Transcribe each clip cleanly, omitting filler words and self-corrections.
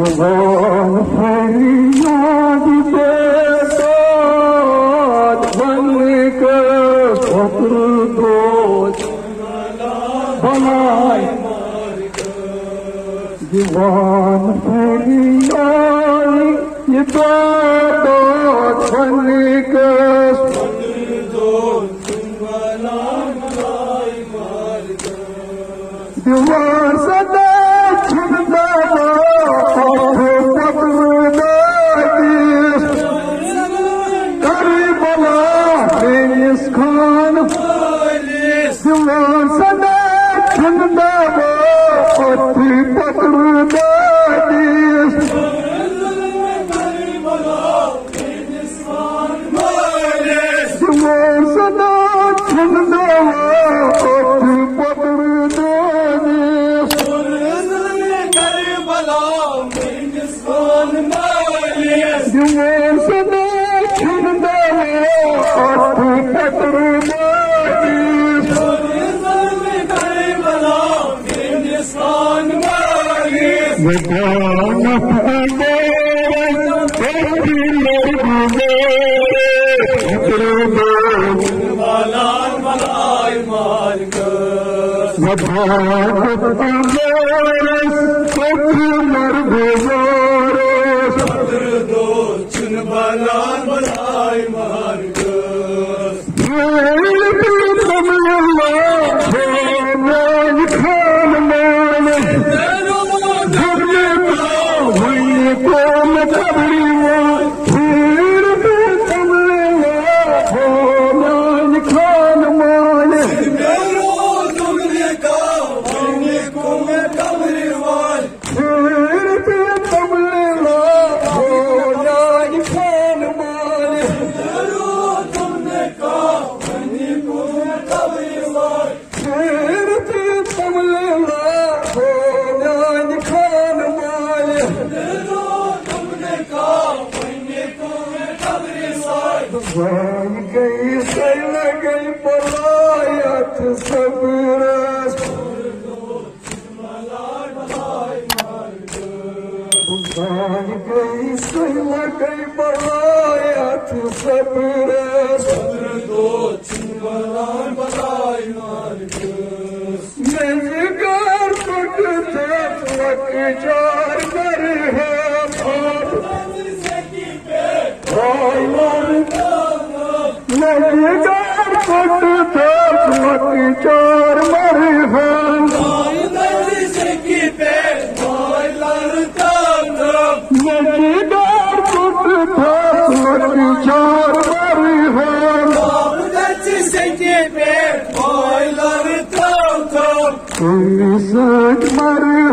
जवान फरियाद बेदाद बनकर फक्र दोष बनाए जवान फरियाद बेदाद बनकर दीवार सदा छुपा खान दीवार सदा छुपा पकड़ दीस दीवार सदा छुपा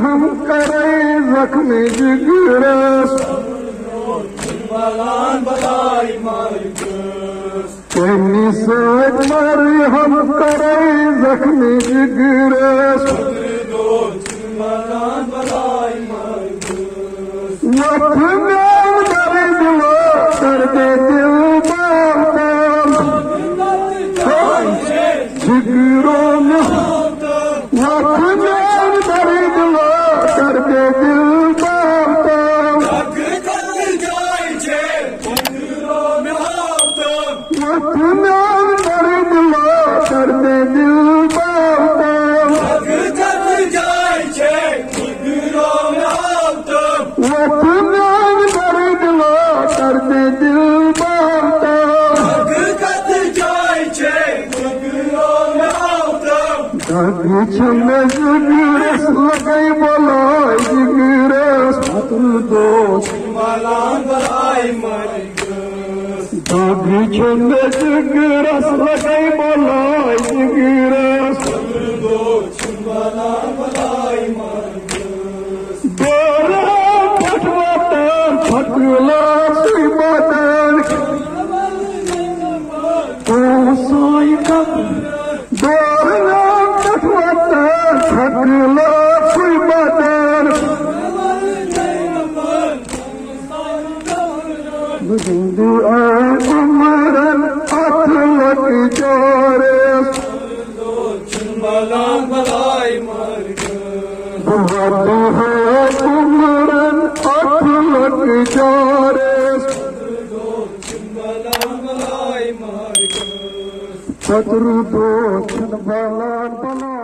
हम करे जख्म जिगरस हम करे जख्म जिगरस छंद जिगरस लगाई बोलाई जिगरस दोस्त दादी छंद जिगरस लगाई बोलाई जिगरस दोरा फटवातन फटला सुबतन ओ साई का दोरा फटला सुबतन बुजुर्ग उमरन अथलक जोरेस बहुत है उमरन चारेस पत्र दो बलान बला